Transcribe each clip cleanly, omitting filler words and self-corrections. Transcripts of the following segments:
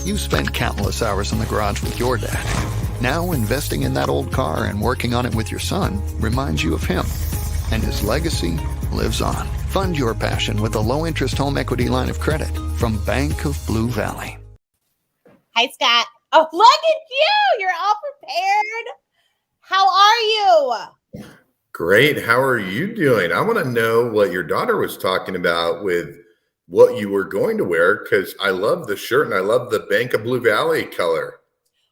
You've spent countless hours in the garage with your dad. Now investing in that old car and working on it with your son reminds you of him. And his legacy lives on. Fund your passion with a low-interest home equity line of credit from Bank of Blue Valley. Hi, Scott. Oh, look at you. You're all prepared. How are you? Great. How are you doing? I want to know what your daughter was talking about with what you were going to wear, because I love the shirt and I love the Bank of Blue Valley color.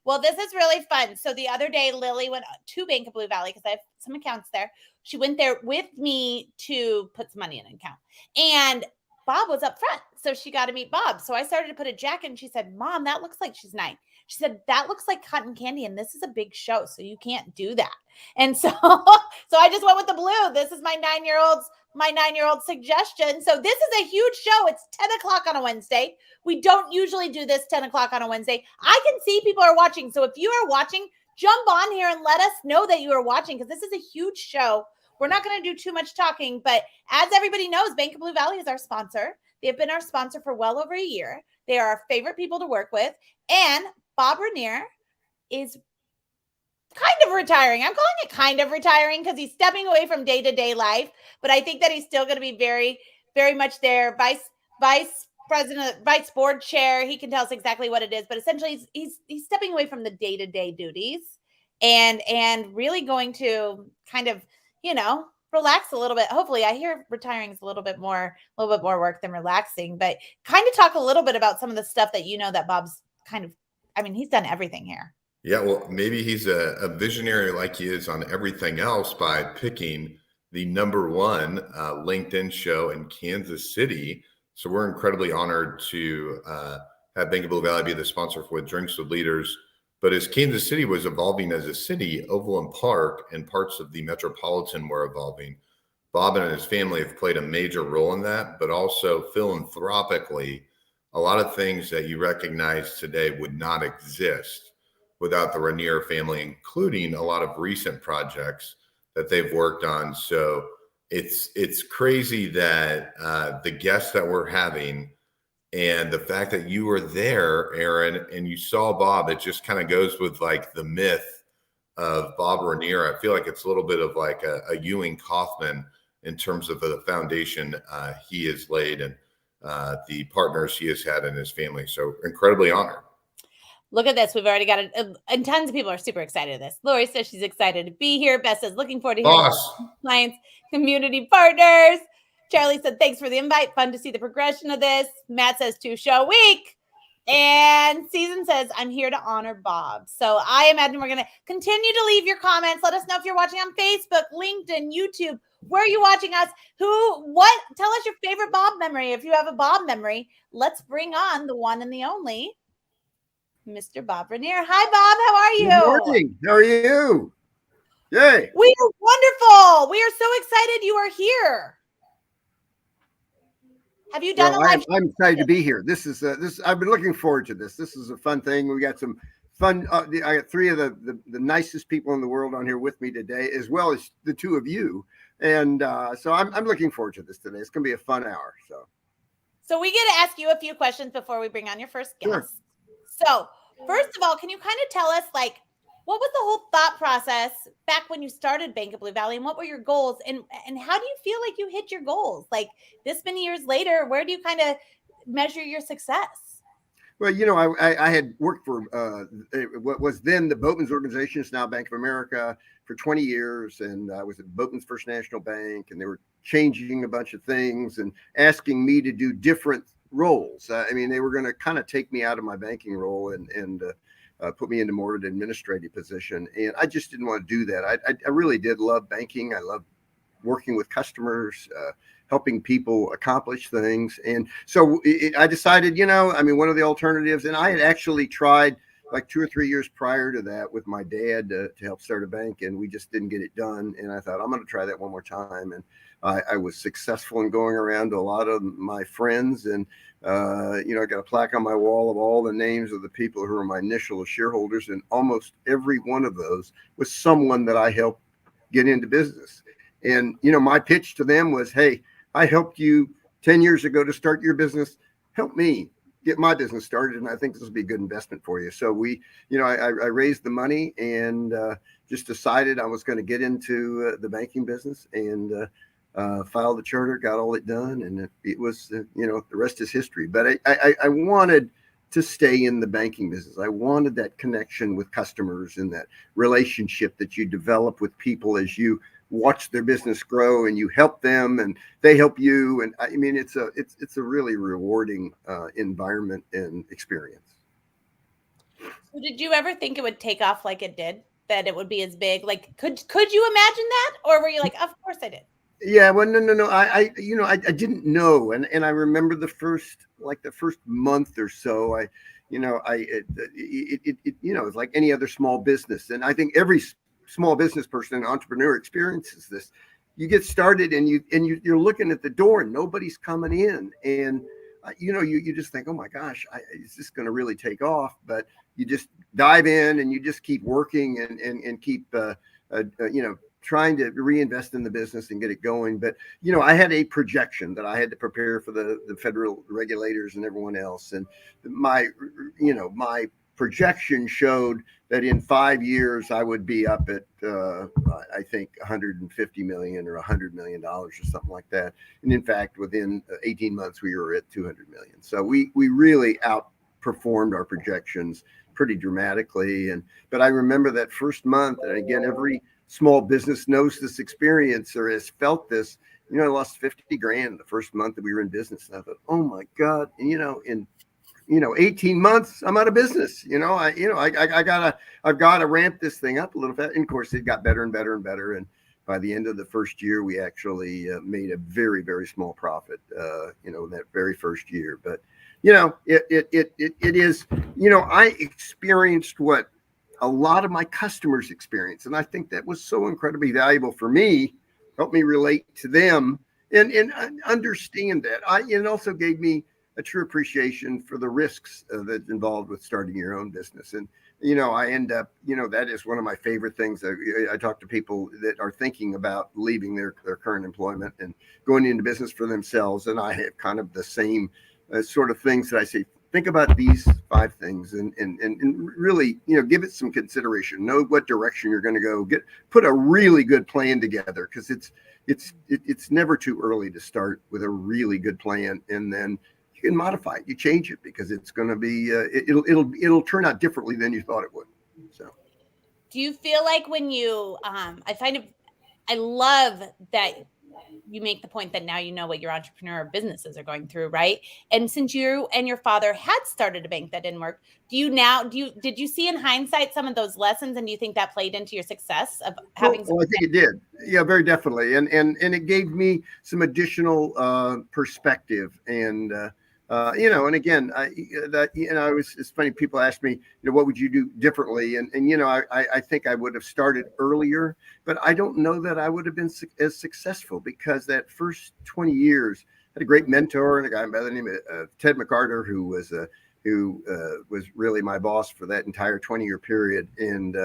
Well, this is really fun. So the other day, Lily went to Bank of Blue Valley because I have some accounts there. She went there with me to put some money in an account. And Bob was up front. So she got to meet Bob. So I started to put a jacket and she said, Mom, that looks like she's 9. She said, that looks like cotton candy. And this is a big show. So you can't do that. And so I just went with the blue. This is my 9-year-old's suggestion. So this is a huge show. It's 10 o'clock on a Wednesday. We don't usually do this 10 o'clock on a Wednesday. I can see people are watching. So if you are watching, jump on here and let us know that you are watching, because this is a huge show. We're not going to do too much talking, but as everybody knows, Bank of Blue Valley is our sponsor. They have been our sponsor for well over a year. They are our favorite people to work with. And Bob Regnier is kind of retiring. I'm calling it kind of retiring because he's stepping away from day-to-day life, but I think that he's still going to be very, very much there. Vice president, vice board chair. He can tell us exactly what it is, but essentially he's stepping away from the day-to-day duties and really going to kind of, relax a little bit. Hopefully, I hear retiring is a little bit more work than relaxing, but kind of talk a little bit about some of the stuff that that Bob's he's done everything here. Yeah, well, maybe he's a visionary like he is on everything else by picking the number one LinkedIn show in Kansas City. So we're incredibly honored to have Bank of Blue Valley be the sponsor for Drinks with Leaders. But as Kansas City was evolving as a city, Overland Park and parts of the metropolitan were evolving. Bob and his family have played a major role in that, but also philanthropically, a lot of things that you recognize today would not exist without the Regnier family, including a lot of recent projects that they've worked on. So it's crazy that the guests that we're having and the fact that you were there, Aaron, and you saw Bob, it just kind of goes with like the myth of Bob Regnier. I feel like it's a little bit of like a Ewing Kauffman in terms of the foundation he has laid and the partners he has had in his family. So incredibly honored. Look at this. We've already got it. And tons of people are super excited at this. Lori says she's excited to be here. Beth says, looking forward to hearing clients, community partners. Charlie said, thanks for the invite. Fun to see the progression of this. Matt says 2-show week. And Season says, I'm here to honor Bob. So I imagine we're going to continue to leave your comments. Let us know if you're watching on Facebook, LinkedIn, YouTube. Where are you watching us? Tell us your favorite Bob memory. If you have a Bob memory, let's bring on the one and the only Mr. Bob Regnier. Hi, Bob. How are you? Good morning. How are you? Yay. We are wonderful. We are so excited you are here. Have you done a live show? I'm excited to be here. This is I've been looking forward to this. This is a fun thing. We got some fun. I got 3 of the nicest people in the world on here with me today, as well as the 2 of you. And so I'm looking forward to this today. It's going to be a fun hour. So we get to ask you a few questions before we bring on your first guest. Sure. So first of all, can you kind of tell us what was the whole thought process back when you started Bank of Blue Valley, and what were your goals, and how do you feel like you hit your goals? Like this many years later, where do you kind of measure your success? Well, I had worked for what was then the Boatman's organization, is now Bank of America, for 20 years. And I was at Boatman's First National Bank, and they were changing a bunch of things and asking me to do different roles. They were going to kind of take me out of my banking role and put me into more of an administrative position. And I just didn't want to do that. I really did love banking. I love working with customers, helping people accomplish things. And so I decided, one of the alternatives, and I had actually tried like 2 or 3 years prior to that with my dad to help start a bank, and we just didn't get it done. And I thought, I'm going to try that one more time. And I was successful in going around to a lot of my friends, and I got a plaque on my wall of all the names of the people who were my initial shareholders, and almost every one of those was someone that I helped get into business. And my pitch to them was, hey, I helped you 10 years ago to start your business. Help me get my business started, and I think this will be a good investment for you. So I raised the money and just decided I was going to get into the banking business, and filed the charter, got all it done, and it was, the rest is history. But I wanted to stay in the banking business. I wanted that connection with customers and that relationship that you develop with people as you watch their business grow and you help them and they help you. And I mean, it's a really rewarding environment and experience. So did you ever think it would take off like it did? That it would be as big? Like, could you imagine that? Or were you like, of course I did? Yeah, well, no. I didn't know, and I remember the first month or so. It's like any other small business, and I think every small business person and entrepreneur experiences this. You get started, and you're looking at the door, and nobody's coming in, and you just think, oh my gosh, is this going to really take off? But you just dive in, and you just keep working, and keep trying to reinvest in the business and get it going. But, I had a projection that I had to prepare for the federal regulators and everyone else. And my projection showed that in 5 years, I would be up at, I think, $150 million or $100 million or something like that. And in fact, within 18 months, we were at 200 million. So we really outperformed our projections pretty dramatically. But I remember that first month, and again, every small business knows this experience or has felt this. I lost 50 grand the first month that we were in business. And I thought, oh my God, in 18 months, I'm out of business. I've got to ramp this thing up a little bit. And of course, it got better and better and better. And by the end of the first year, we actually made a very, very small profit, in that very first year. But, it is, I experienced what a lot of my customers experience. And I think that was so incredibly valuable for me, helped me relate to them and understand that. It also gave me a true appreciation for the risks that's involved with starting your own business. And, I end up, that is one of my favorite things. I talk to people that are thinking about leaving their current employment and going into business for themselves. And I have kind of the same sort of things that I say, think about these 5 things and really, give it some consideration. Know what direction you're going to go. Put a really good plan together, because it's never too early to start with a really good plan, and then you can modify it. You change it, because it's going to be it'll turn out differently than you thought it would. So, do you feel like when you I love that you make the point that now you know what your entrepreneur businesses are going through, right? And since you and your father had started a bank that didn't work, did you see in hindsight some of those lessons, and do you think that played into your success of having? Well, I think it did. Yeah, very definitely. And it gave me some additional perspective. And and again, it's funny. People ask me, what would you do differently? And I think I would have started earlier, but I don't know that I would have been as successful, because that first 20 years, I had a great mentor and a guy by the name of Ted McCarter, who was really my boss for that entire 20-year period. And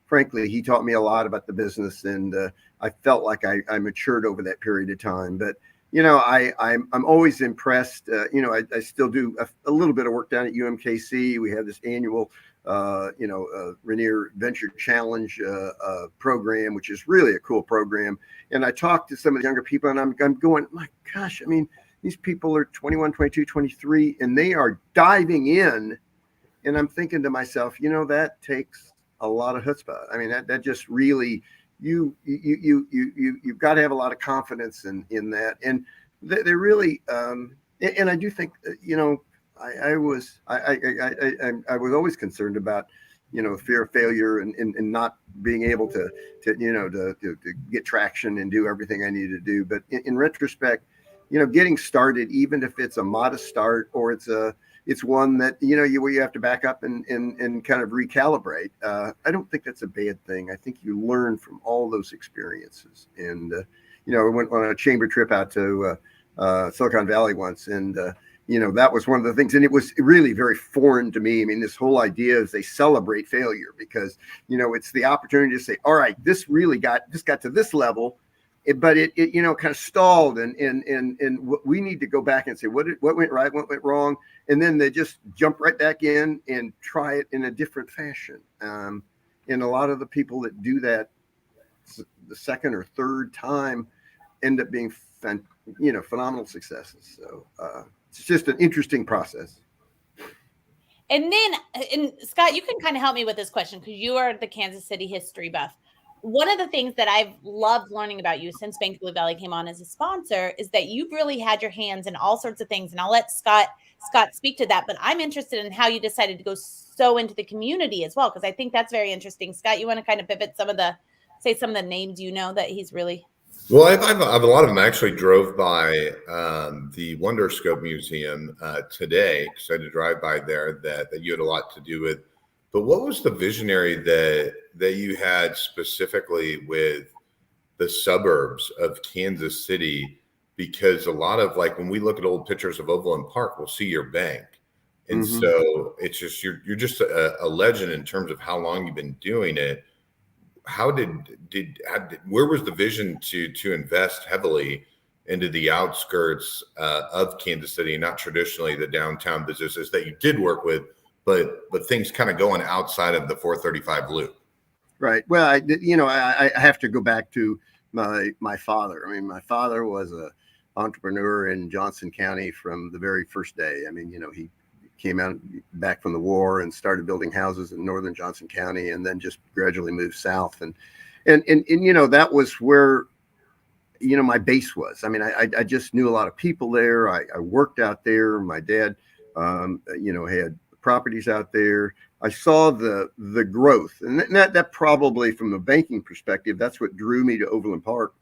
frankly, he taught me a lot about the business, and I felt like I matured over that period of time. But I'm always impressed. I still do a little bit of work down at UMKC. We have this annual, Regnier Venture Challenge program, which is really a cool program. And I talk to some of the younger people, and I'm going, my gosh, I mean, these people are 21, 22, 23, and they are diving in. And I'm thinking to myself, that takes a lot of chutzpah. I mean, that just really, you've got to have a lot of confidence in that. And they really, and I do think, I was always concerned about, fear of failure and not being able to get traction and do everything I needed to do. But in retrospect, getting started, even if it's a modest start or it's one that where you have to back up and kind of recalibrate. I don't think that's a bad thing. I think you learn from all those experiences. And I went on a chamber trip out to Silicon Valley once, and that was one of the things, and it was really very foreign to me. I mean, this whole idea is they celebrate failure because it's the opportunity to say, all right, this got to this level. But it kind of stalled, and we need to go back and say what went right, what went wrong, and then they just jump right back in and try it in a different fashion. And a lot of the people that do that the second or third time end up being phenomenal successes. So it's just an interesting process. And Scott, you can kind of help me with this question because you are the Kansas City history buff. One of the things that I've loved learning about you since Bank of Blue Valley came on as a sponsor is that you've really had your hands in all sorts of things. And I'll let Scott speak to that. But I'm interested in how you decided to go so into the community as well, because I think that's very interesting. Scott, you want to kind of pivot some of the names that he's really... Well, I've a lot of them. I actually drove by the Wonder Scope Museum today because I had to drive by there that you had a lot to do with. But what was the visionary that you had specifically with the suburbs of Kansas City? Because a lot of, like, when we look at old pictures of Overland Park, we'll see your bank. And so it's just, you're just a legend in terms of how long you've been doing it. Where was the vision to invest heavily into the outskirts of Kansas City, not traditionally the downtown businesses that you did work with, but things kind of going outside of the 435 loop? Right. Well, I have to go back to my father. I mean, my father was a entrepreneur in Johnson County from the very first day. I mean, he came back from the war and started building houses in northern Johnson County, and then just gradually moved south. And that was where my base was. I mean, I just knew a lot of people there. I worked out there. My dad, had properties out there. I saw the growth, and that probably, from the banking perspective, that's what drew me to Overland Park.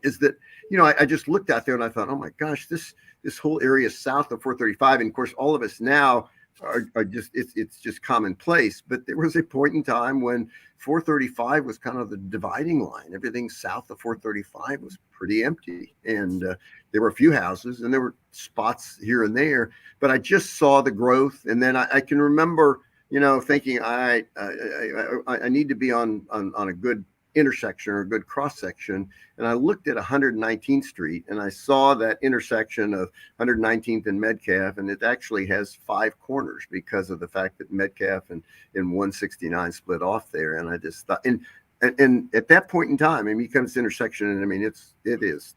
Is that I just looked out there and I thought, oh my gosh, this whole area south of 435, and of course all of us now are just it's just commonplace. But there was a point in time when 435 was kind of the dividing line. Everything south of 435 was pretty empty, and there were a few houses and there were spots here and there. But I just saw the growth, and then I can remember thinking I need to be on a good intersection or a good cross section. And I looked at 119th Street and I saw that intersection of 119th and Metcalf, and it actually has 5 corners because of the fact that Metcalf and 169 split off there. And I just thought, and at that point in time, I mean, it comes to intersection, and I mean, there's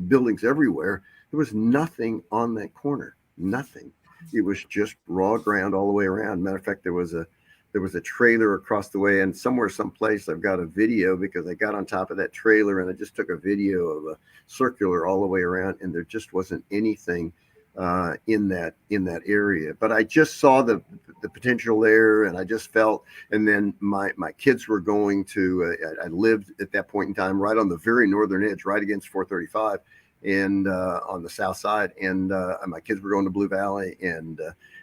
buildings everywhere. There was nothing on that corner, nothing. It was just raw ground all the way around. Matter of fact, there was a trailer across the way, and someplace I've got a video because I got on top of that trailer and I just took a video of a circular all the way around, and there just wasn't anything in that area. But I just saw the potential there, and I just felt. And then my kids were going to. I lived at that point in time right on the very northern edge, right against 435, and on the south side. And my kids were going to Blue Valley, and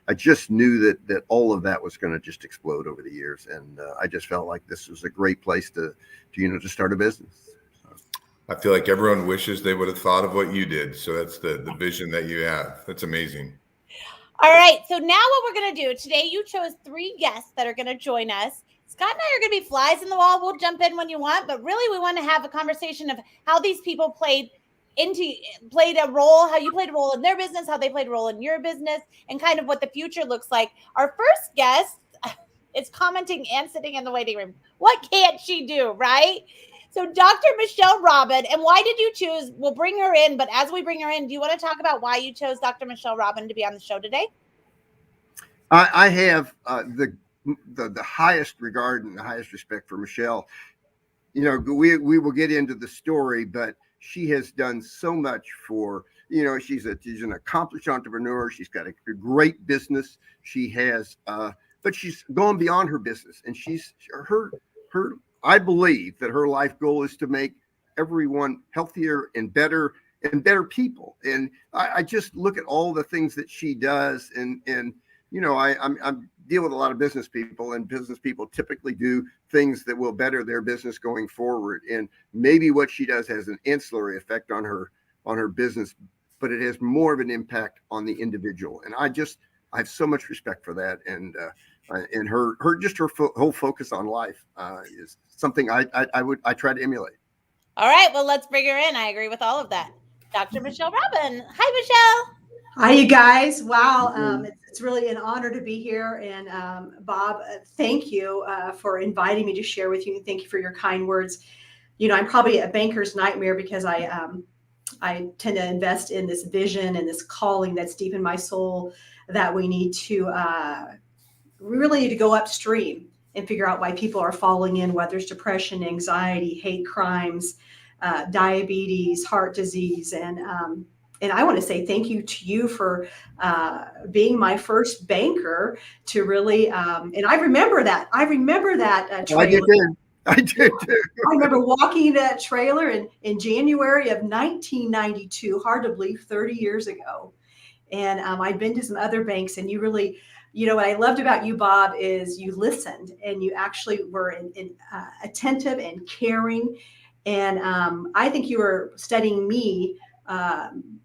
I just knew that all of that was going to just explode over the years. And I just felt like this was a great place to start a business. I feel like everyone wishes they would have thought of what you did. So that's the vision that you have. That's amazing. All right. So now what we're going to do today, you chose 3 guests that are going to join us. Scott and I are going to be flies in the wall. We'll jump in when you want, but really we want to have a conversation of how these people played a role, how you played a role in their business, how they played a role in your business, and kind of what the future looks like. Our first guest is commenting and sitting in the waiting room. What can't she do, right? So Dr. Michelle Robin, and why did you choose? We'll bring her in, but as we bring her in, do you want to talk about why you chose Dr. Michelle Robin to be on the show today? I have the highest regard and the highest respect for Michelle. We will get into the story, but she has done so much for, she's an accomplished entrepreneur. She's got a great business. She has but she's gone beyond her business, and her I believe that her life goal is to make everyone healthier and better people. And I just look at all the things that she does, and I'm deal with a lot of business people, and business people typically do things that will better their business going forward. And maybe what she does has an ancillary effect on her business, but it has more of an impact on the individual. And I have so much respect for that. And her whole focus on life is something I try to emulate. All right, well, let's bring her in. I agree with all of that. Dr. Michelle Robin. Hi, Michelle. Hi, you guys. Wow. It's really an honor to be here. And Bob, thank you for inviting me to share with you. Thank you for your kind words. I'm probably a banker's nightmare because I tend to invest in this vision and this calling that's deep in my soul, that we need to really need to go upstream and figure out why people are falling in, whether it's depression, anxiety, hate crimes, diabetes, heart disease. And I want to say thank you to you for being my first banker to really, and I remember that trailer. I did too. I remember walking that trailer in January of 1992, hard to believe, 30 years ago. And I'd been to some other banks, and you really, what I loved about you, Bob, is you listened, and you actually were attentive and caring. And I think you were studying me,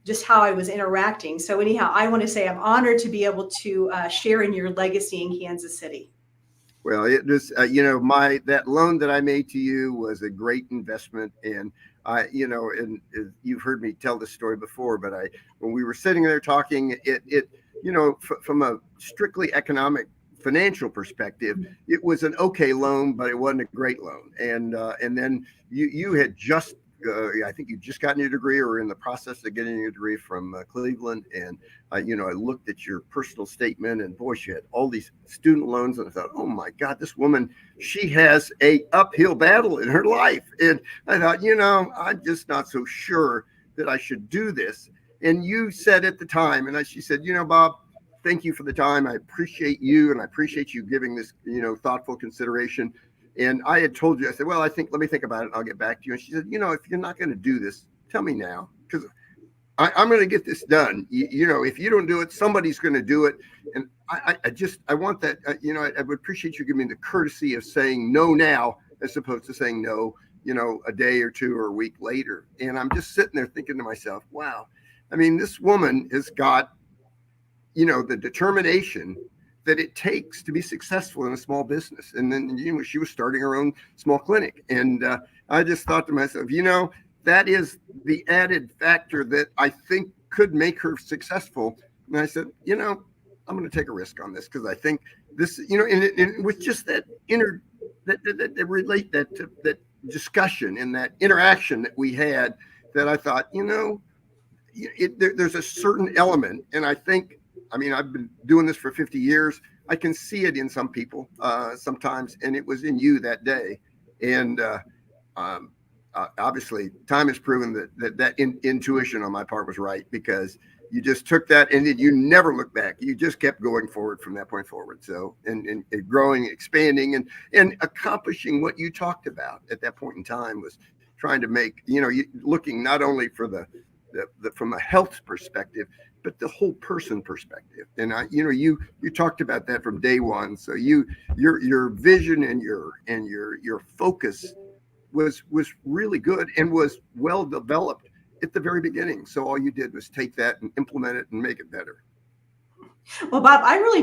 just how I was interacting. So anyhow, I want to say I'm honored to be able to share in your legacy in Kansas City. Well, it was, that loan that I made to you was a great investment. And and you've heard me tell this story before, but when we were sitting there talking, from a strictly economic financial perspective, it was an okay loan, but it wasn't a great loan. And then you had just, I think you just gotten your degree or in the process of getting your degree from Cleveland. And, I looked at your personal statement, and boy, she had all these student loans. And I thought, oh my God, this woman, she has a uphill battle in her life. And I thought, I'm just not so sure that I should do this. And you said at the time, and she said, Bob, thank you for the time. I appreciate you, and I appreciate you giving this, thoughtful consideration. And I had told you, I said, well, let me think about it. I'll get back to you. And she said, if you're not going to do this, tell me now, because I'm going to get this done. If you don't do it, somebody's going to do it. And I want that, I would appreciate you giving me the courtesy of saying no now, as opposed to saying no, a day or two or a week later. And I'm just sitting there thinking to myself, wow, I mean, this woman has got, the determination that it takes to be successful in a small business. And then, she was starting her own small clinic. And I just thought to myself, that is the added factor that I think could make her successful. And I said, I'm going to take a risk on this, because I think this, and it was just that that discussion and that interaction that we had, that I thought, there's a certain element. And I think, I've been doing this for 50 years. I can see it in some people sometimes, and it was in you that day. And obviously, time has proven that intuition on my part was right, because you just took that and then you never looked back. You just kept going forward from that point forward. So, and growing, expanding, and accomplishing what you talked about at that point in time was trying to make, looking not only for the from a health perspective, but the whole person perspective. And you talked about that from day one. So your vision and your focus was really good and was well developed at the very beginning. So all you did was take that and implement it and make it better. Well, Bob, I really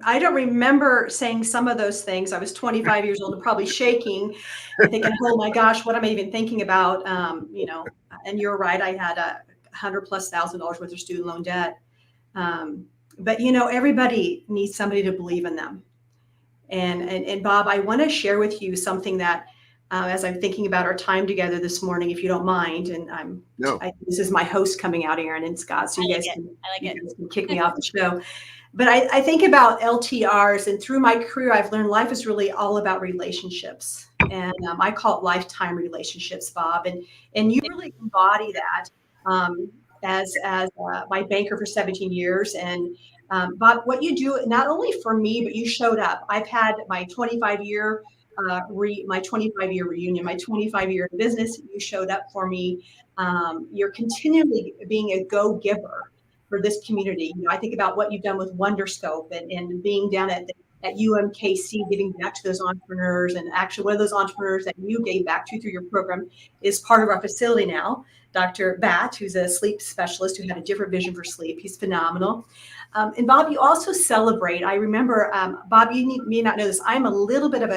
I don't remember saying some of those things. I was 25 years old and probably shaking and thinking, oh my gosh, what am I even thinking about? And you're right. I had $100,000+ worth of student loan debt. But everybody needs somebody to believe in them. And Bob, I want to share with you something that, as I'm thinking about our time together this morning, if you don't mind, and this is my host coming out, Aaron and Scott, so you guys can kick me off the show. But I think about LTRs, and through my career, I've learned life is really all about relationships, and I call it lifetime relationships, Bob. And you really embody that. as my banker for 17 years. And Bob, what you do not only for me, but you showed up. I've had my 25-year my 25-year reunion, my 25-year business. You showed up for me. You're continually being a go-giver for this community. I think about what you've done with Wonderscope and being down at UMKC, giving back to those entrepreneurs. And actually, one of those entrepreneurs that you gave back to through your program is part of our facility now, Dr. Bat, who's a sleep specialist who had a different vision for sleep. He's phenomenal. And Bob, you also celebrate. I remember, Bob, you may not know this. I'm a little bit of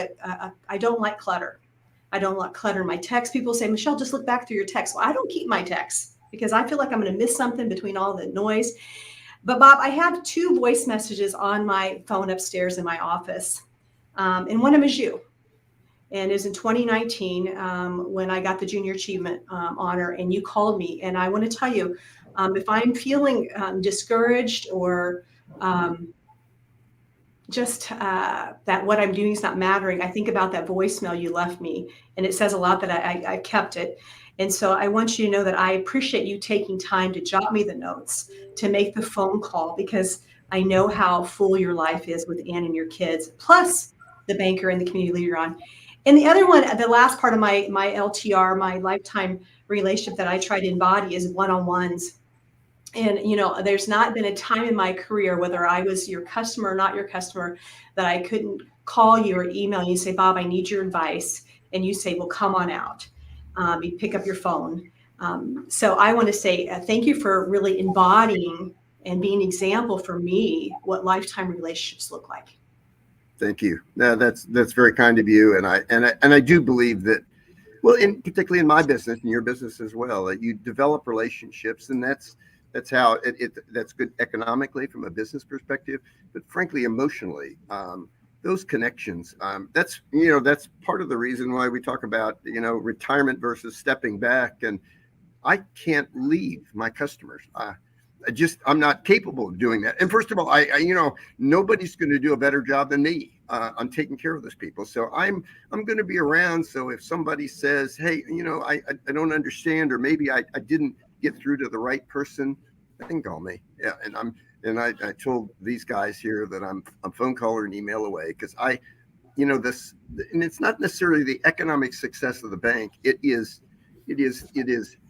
I don't like clutter. I don't like clutter in my texts. People say, Michelle, just look back through your texts. Well, I don't keep my texts because I feel like I'm going to miss something between all the noise. But Bob, I have 2 voice messages on my phone upstairs in my office. And one of them is you. And it was in 2019 when I got the Junior Achievement honor, and you called me. And I want to tell you, if I'm feeling discouraged or just that what I'm doing is not mattering, I think about that voicemail you left me, and it says a lot that I kept it. And so I want you to know that I appreciate you taking time to jot me the notes, to make the phone call, because I know how full your life is with Ann and your kids, plus the banker and the community leader you're on. And the other one, the last part of my LTR, my lifetime relationship that I try to embody is one-on-ones. And, there's not been a time in my career, whether I was your customer or not your customer, that I couldn't call you or email you and say, Bob, I need your advice. And you say, well, come on out. You pick up your phone. So I want to say thank you for really embodying and being an example for me what lifetime relationships look like. Thank you. No, that's very kind of you. And I do believe that, well, particularly in my business and your business as well, that you develop relationships, and that's how that's good economically from a business perspective, but frankly, emotionally, those connections, that's part of the reason why we talk about, retirement versus stepping back. And I can't leave my customers. I'm not capable of doing that. And first of all, nobody's going to do a better job than me on taking care of those people. So I'm going to be around. So if somebody says, hey, I don't understand, or maybe I didn't get through to the right person, they can call me. Yeah. And I told these guys here that I'm phone call or an email away, because this, and it's not necessarily the economic success of the bank. It is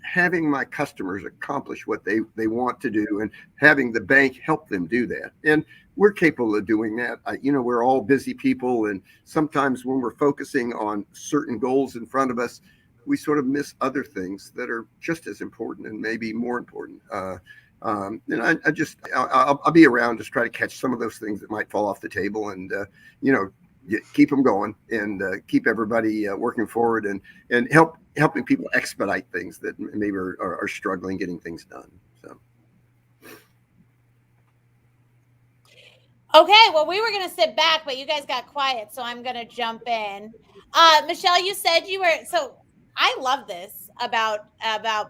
having my customers accomplish what they want to do, and having the bank help them do that. And we're capable of doing that. We're all busy people. And sometimes when we're focusing on certain goals in front of us, we sort of miss other things that are just as important and maybe more important. And I'll be around, just try to catch some of those things that might fall off the table, and, keep them going, and keep everybody working forward, and helping people expedite things that maybe are struggling getting things done. So. Okay, well, we were going to sit back, but you guys got quiet, so I'm going to jump in. Michelle, you said you were, so I love this about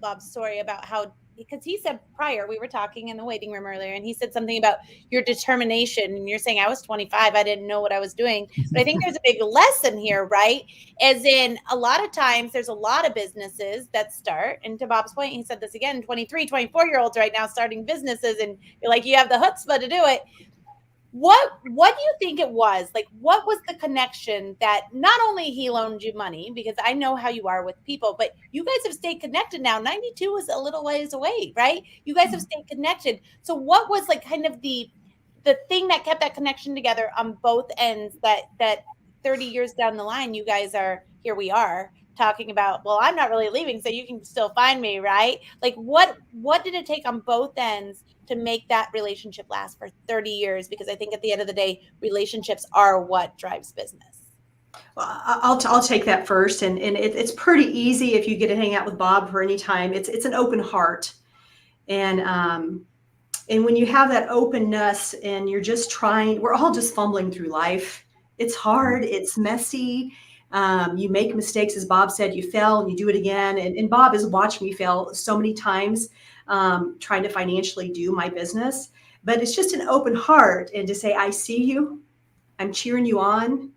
Bob's story, about how, because he said prior, we were talking in the waiting room earlier, and he said something about your determination, and you're saying, I was 25, I didn't know what I was doing. But I think there's a big lesson here, right? As in, a lot of times there's a lot of businesses that start, and to Bob's point, he said this again, 23, 24-year-olds right now starting businesses, and you're like, you have the chutzpah to do it. What do you think it was? Like, what was the connection that not only he loaned you money, because I know how you are with people, but you guys have stayed connected now. 92 was a little ways away, right? You guys have stayed connected. So what was like kind of the thing that kept that connection together on both ends, that 30 years down the line, you guys are, here we are talking about, well, I'm not really leaving, so you can still find me, right? Like, what did it take on both ends to make that relationship last for 30 years? Because I think at the end of the day, relationships are what drives business. Well, I'll take that first. And it's pretty easy if you get to hang out with Bob for any time. It's an open heart. And when you have that openness and you're just trying, we're all just fumbling through life. It's hard. It's messy. You make mistakes. As Bob said, you fail and you do it again. And Bob has watched me fail so many times trying to financially do my business. But it's just an open heart, and to say, I see you, I'm cheering you on,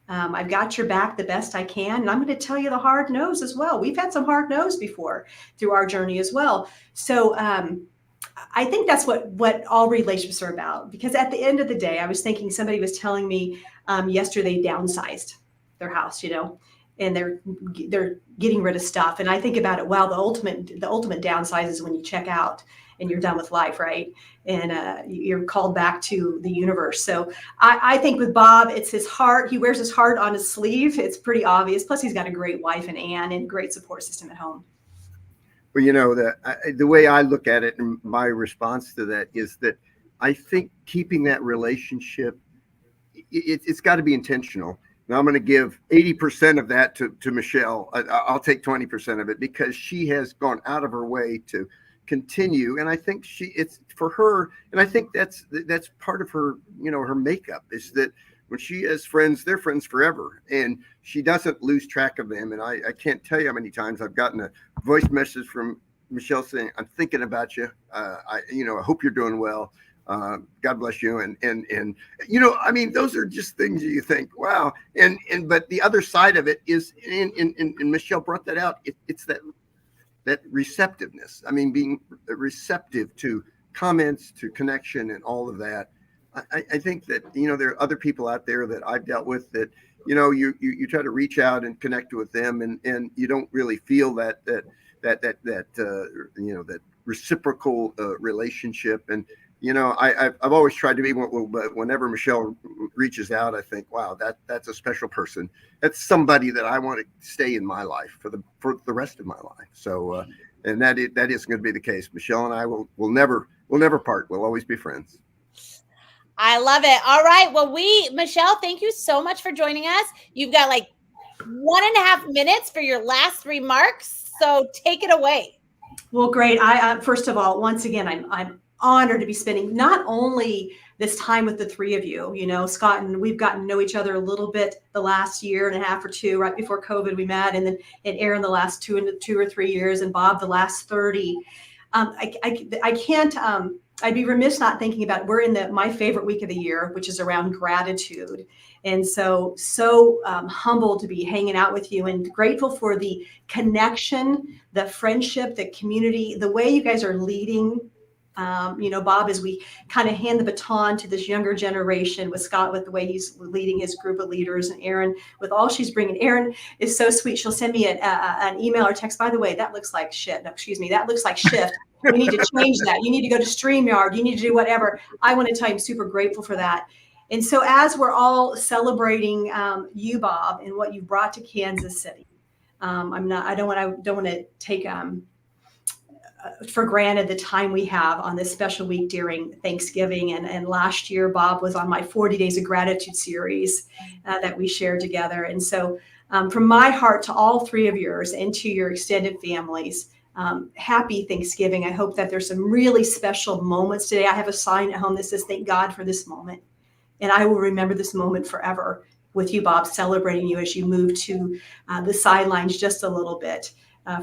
I've got your back the best I can. And I'm going to tell you the hard no's as well. We've had some hard no's before through our journey as well. So I think that's what all relationships are about. Because at the end of the day, I was thinking, somebody was telling me yesterday downsized their house, and they're getting rid of stuff. And I think about it, wow, the ultimate downsize is when you check out and you're done with life, right? And you're called back to the universe. So I think with Bob, it's his heart. He wears his heart on his sleeve. It's pretty obvious. Plus, he's got a great wife and Ann and great support system at home. Well, the way I look at it, and my response to that is that I think keeping that relationship, it's got to be intentional. Now I'm going to give 80% of that to Michelle. I'll take 20% of it because she has gone out of her way to continue. And I think it's for her. And I think that's part of her, her makeup is that when she has friends, they're friends forever. And she doesn't lose track of them. And I can't tell you how many times I've gotten a voice message from Michelle saying, I'm thinking about you. I hope you're doing well. God bless you. And those are just things that you think, wow. But the other side of it is, and Michelle brought that out. It's that receptiveness. I mean, being receptive to comments, to connection and all of that. I think that, there are other people out there that I've dealt with that, you try to reach out and connect with them and you don't really feel that reciprocal relationship. And, I've always tried to be, but whenever Michelle reaches out, I think, wow, that's a special person. That's somebody that I want to stay in my life for the rest of my life. So, and that is going to be the case. Michelle and I will never part. We'll always be friends. I love it. All right. Well, Michelle, thank you so much for joining us. You've got like 1.5 minutes for your last remarks. So take it away. Well, great. I first of all, once again, I'm honored to be spending not only this time with the three of you, Scott, and we've gotten to know each other a little bit the last 1.5 or 2, right before COVID we met, and then Aaron the last 2 or 3 years, and Bob the last 30. I can't, I'd be remiss not thinking about, we're in my favorite week of the year, which is around gratitude. And so humbled to be hanging out with you and grateful for the connection, the friendship, the community, the way you guys are leading. Bob, as we kind of hand the baton to this younger generation, with Scott, with the way he's leading his group of leaders, and Erin with all she's bringing. Erin is so sweet. She'll send me an email or text. By the way, that looks like shit. No, excuse me. That looks like shift. You need to change that. You need to go to StreamYard. You need to do whatever. I want to tell you, I'm super grateful for that. And so as we're all celebrating you, Bob, and what you brought to Kansas City, I don't want to take for granted the time we have on this special week during Thanksgiving. And last year, Bob was on my 40 Days of Gratitude series that we shared together. And so from my heart to all three of yours and to your extended families, happy Thanksgiving. I hope that there's some really special moments today. I have a sign at home that says, thank God for this moment. And I will remember this moment forever with you, Bob, celebrating you as you move to the sidelines just a little bit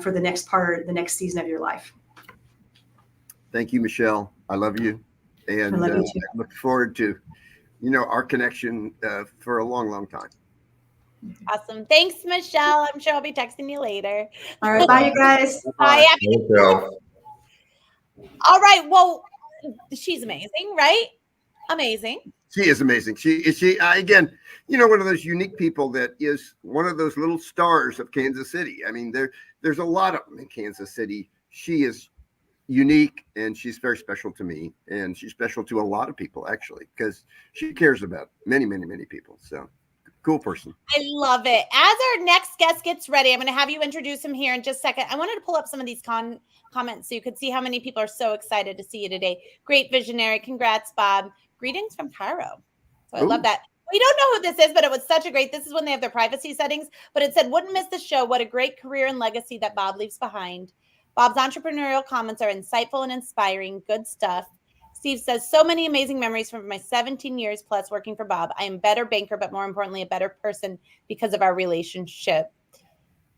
for the next season of your life. Thank you, Michelle. I love you. And I look forward to, our connection for a long, long time. Awesome. Thanks, Michelle. I'm sure I'll be texting you later. All right. Bye, you guys. Bye. All right. Well, she's amazing, right? Amazing. She is amazing. Again, one of those unique people that is one of those little stars of Kansas City. I mean, there's a lot of them in Kansas City. She is unique, and she's very special to me, and she's special to a lot of people, actually, because she cares about many, many, many people. So cool person. I love it. As our next guest gets ready, I'm going to have you introduce him here in just a second. I wanted to pull up some of these comments so you could see how many people are so excited to see you today. Great visionary. Congrats, Bob. Greetings from Cairo. So I love that. We don't know who this is, but it was such a great, this is when they have their privacy settings, but it said, wouldn't miss the show. What a great career and legacy that Bob leaves behind. Bob's entrepreneurial comments are insightful and inspiring. Good stuff. Steve says, so many amazing memories from my 17 years plus working for Bob. I am a better banker, but more importantly, a better person because of our relationship.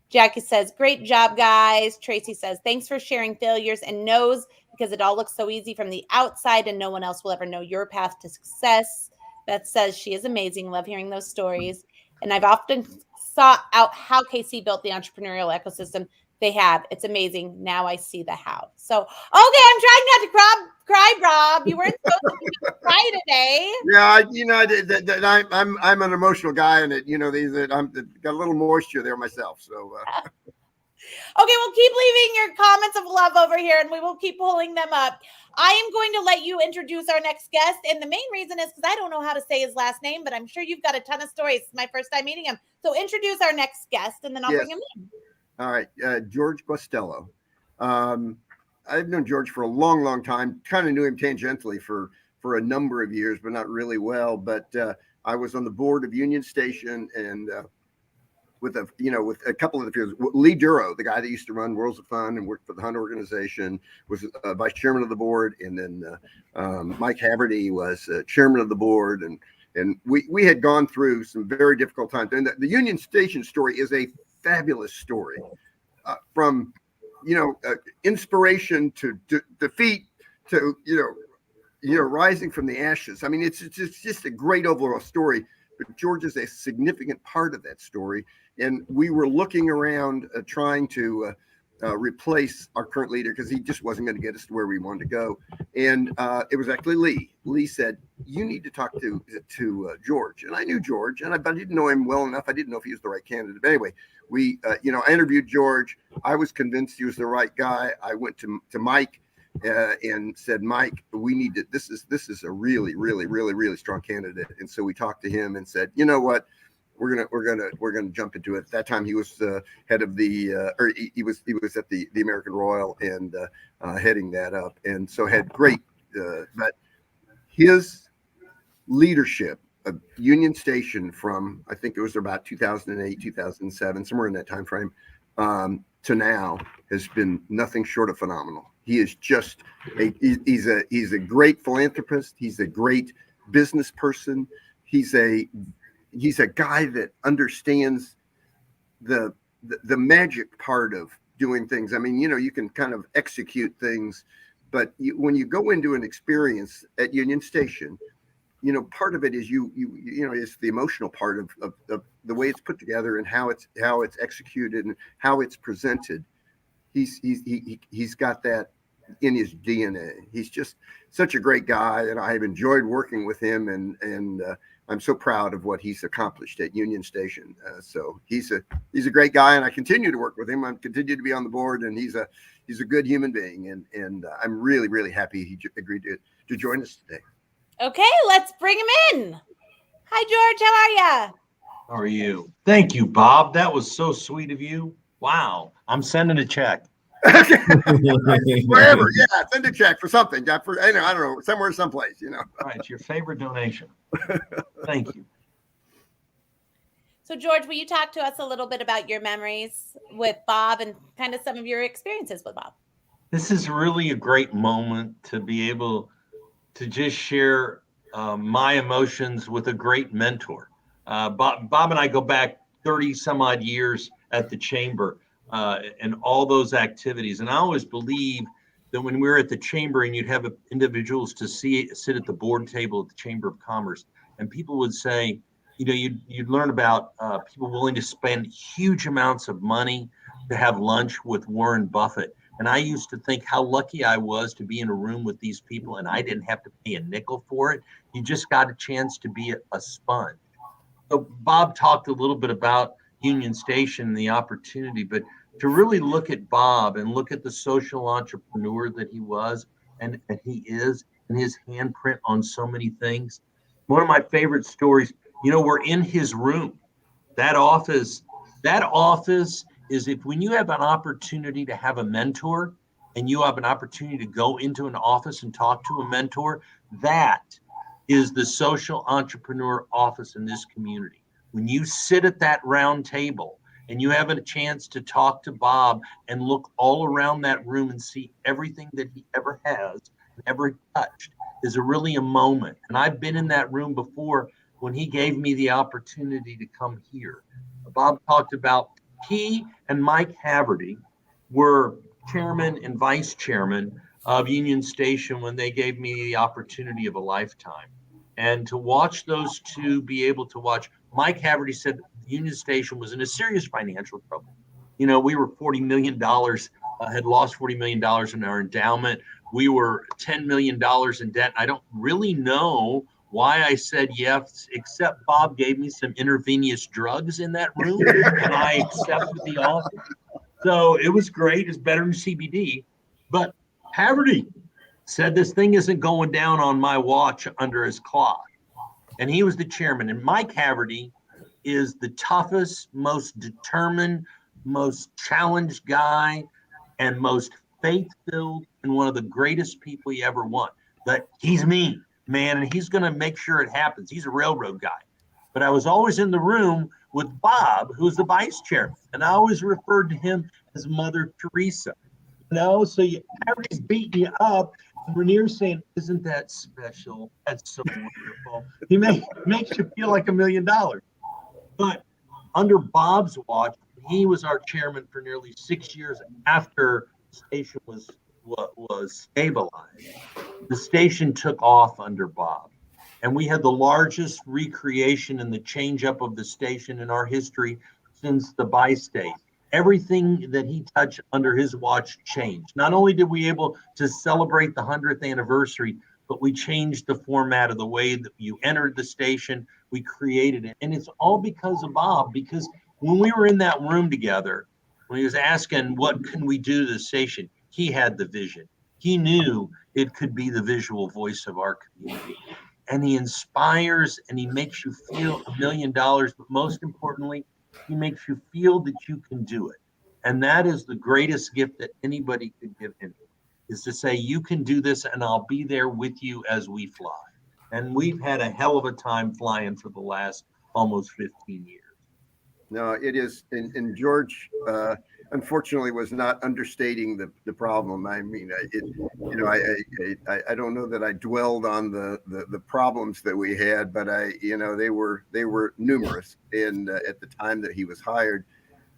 Jackie says, great job, guys. Tracy says, thanks for sharing failures and no's because it all looks so easy from the outside and no one else will ever know your path to success. Beth says, she is amazing. Love hearing those stories. And I've often sought out how KC built the entrepreneurial ecosystem they have. It's amazing. Now I see the how. So, okay, I'm trying not to cry, Rob. You weren't supposed to cry today. Yeah, I'm an emotional guy, and I'm got a little moisture there myself. So. Okay, well, keep leaving your comments of love over here, and we will keep pulling them up. I am going to let you introduce our next guest, and the main reason is because I don't know how to say his last name, but I'm sure you've got a ton of stories. It's my first time meeting him. So introduce our next guest, and then I'll bring him in. All right, George Guastello. I've known George for a long, long time. Kind of knew him tangentially for a number of years, but not really well. But I was on the board of Union Station, and with a couple of the peers. Lee Duro, the guy that used to run Worlds of Fun and worked for the Hunt organization, was vice chairman of the board, and then Mike Haverty was chairman of the board, and we had gone through some very difficult times. And the Union Station story is a fabulous story, from inspiration to defeat to rising from the ashes. I mean, it's just a great overall story. But George is a significant part of that story. And we were looking around trying to replace our current leader because he just wasn't going to get us to where we wanted to go. And it was actually Lee. Lee said, "You need to talk to George." And I knew George, but I didn't know him well enough. I didn't know if he was the right candidate. But anyway, I interviewed George. I was convinced he was the right guy. I went to Mike and said, "Mike, we need to. This is a really, really, really, really strong candidate." And so we talked to him and said, "You know what? We're gonna jump into it." At that time, he was head of the, or he was at the American Royal and heading that up, and so had great. But his leadership of Union Station from, I think it was about 2008, 2007, somewhere in that time frame, to now has been nothing short of phenomenal. He is just he's a great philanthropist. He's a great business person. He's a guy that understands the magic part of doing things. I mean, you can kind of execute things, but when you go into an experience at Union Station, part of it is is the emotional part of the way it's put together and how it's executed and how it's presented. He's got that in his DNA. He's just such a great guy, and I've enjoyed working with him, and I'm so proud of what he's accomplished at Union Station. So he's a great guy, and I continue to work with him. I continue to be on the board, and he's a good human being, and I'm really, really happy he agreed to join us today. Okay, let's bring him in. Hi, George. How are you? How are you? Thank you, Bob. That was so sweet of you. Wow. I'm sending a check. Wherever, yeah, send a check for something. I don't know, somewhere, someplace, All right, it's your favorite donation. Thank you. So, George, will you talk to us a little bit about your memories with Bob and kind of some of your experiences with Bob? This is really a great moment to be able to just share my emotions with a great mentor. Bob and I go back 30 some odd years at the Chamber. And all those activities. And I always believe that when we were at the Chamber and you'd have individuals to sit at the board table at the Chamber of Commerce, and people would say, you'd learn about people willing to spend huge amounts of money to have lunch with Warren Buffett. And I used to think how lucky I was to be in a room with these people, and I didn't have to pay a nickel for it. You just got a chance to be a sponge. So Bob talked a little bit about Union Station and the opportunity, but to really look at Bob and look at the social entrepreneur that he was and he is, and his handprint on so many things. One of my favorite stories, we're in his room. That office is when you have an opportunity to have a mentor and you have an opportunity to go into an office and talk to a mentor, that is the social entrepreneur office in this community. When you sit at that round table and you have a chance to talk to Bob and look all around that room and see everything that he ever has, ever touched, is really a moment. And I've been in that room before when he gave me the opportunity to come here. Bob talked about he and Mike Haverty were chairman and vice chairman of Union Station when they gave me the opportunity of a lifetime. And to watch those two be able to watch, Mike Haverty said Union Station was in a serious financial trouble. You know, we were $40 million, had lost $40 million in our endowment. We were $10 million in debt. I don't really know why I said yes, except Bob gave me some intravenous drugs in that room, and I accepted the offer. So it was great. It's better than CBD. But Haverty said this thing isn't going down on my watch under his clock. And he was the chairman. And Mike Haverty is the toughest, most determined, most challenged guy, and most faith-filled, and one of the greatest people you ever want. But he's mean, man, and he's going to make sure it happens. He's a railroad guy. But I was always in the room with Bob, who's the vice chairman, and I always referred to him as Mother Teresa. You know, so Haverty's beating you up, and Regnier's saying, "Isn't that special? That's so wonderful." He makes you feel like $1 million. But under Bob's watch, he was our chairman for nearly 6 years after the station was stabilized. The station took off under Bob, and we had the largest recreation and the change up of the station in our history since the bi-state. Everything that he touched under his watch changed. Not only did we able to celebrate the 100th anniversary, but we changed the format of the way that you entered the station. We created it. And it's all because of Bob, because when we were in that room together, when he was asking, what can we do to the station? He had the vision. He knew it could be the visual voice of our community. And he inspires and he makes you feel $1 million, but most importantly, he makes you feel that you can do it. And that is the greatest gift that anybody could give him, is to say, you can do this and I'll be there with you as we fly. And we've had a hell of a time flying for the last almost 15 years. No, it is. And George, unfortunately, was not understating the problem. I mean, I don't know that I dwelled on the problems that we had, but they were numerous. And at the time that he was hired,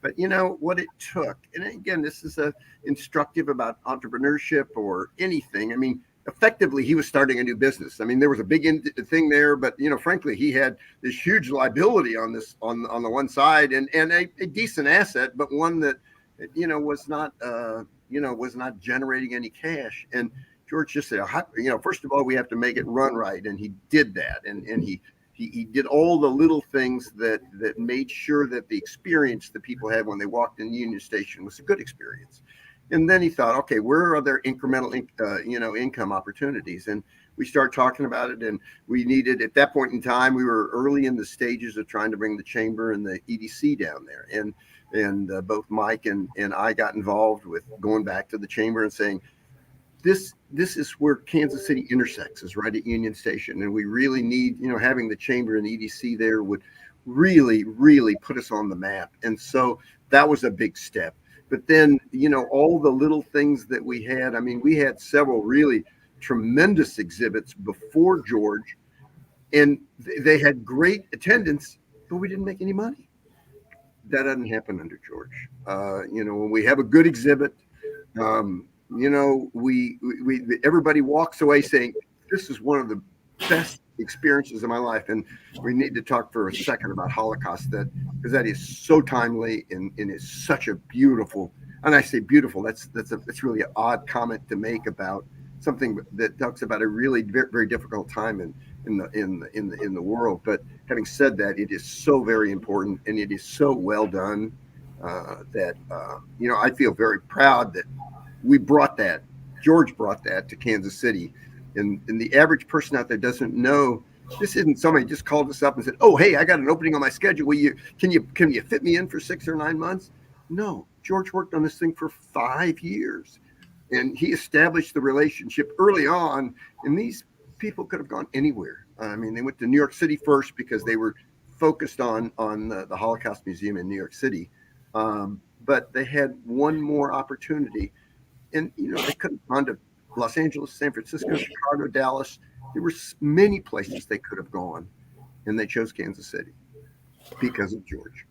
but what it took, and again, this is instructive about entrepreneurship or anything. I mean, effectively, he was starting a new business. I mean, there was a big thing there, but frankly, he had this huge liability on the one side, and a decent asset, but one that was not generating any cash. And George just said, first of all, we have to make it run right, and he did that, and he did all the little things that made sure that the experience that people had when they walked in Union Station was a good experience. And then he thought, okay, where are there incremental, income opportunities? And we started talking about it. And we needed, at that point in time, we were early in the stages of trying to bring the chamber and the EDC down there. And both Mike and I got involved with going back to the chamber and saying, this is where Kansas City intersects, is right at Union Station. And we really need, having the chamber and EDC there would really, really put us on the map. And so that was a big step. But then, all the little things that we had, I mean, we had several really tremendous exhibits before George, and they had great attendance, but we didn't make any money. That doesn't happen under George. When we have a good exhibit, everybody walks away saying, this is one of the best experiences of my life. And we need to talk for a second about Holocaust, because that is so timely and is such a beautiful, and I say beautiful, that's really an odd comment to make about something that talks about a really very, very difficult time in the world. But having said that, it is so very important, and it is so well done that I feel very proud that George brought that to Kansas City. And the average person out there doesn't know, this isn't somebody just called us up and said, oh, hey, I got an opening on my schedule. Can you fit me in for 6 or 9 months? No, George worked on this thing for 5 years, and he established the relationship early on. And these people could have gone anywhere. I mean, they went to New York City first because they were focused on the Holocaust Museum in New York City. But they had one more opportunity, and they could have gone to Los Angeles, San Francisco, Chicago, Dallas. There were many places they could have gone, and they chose Kansas City because of George.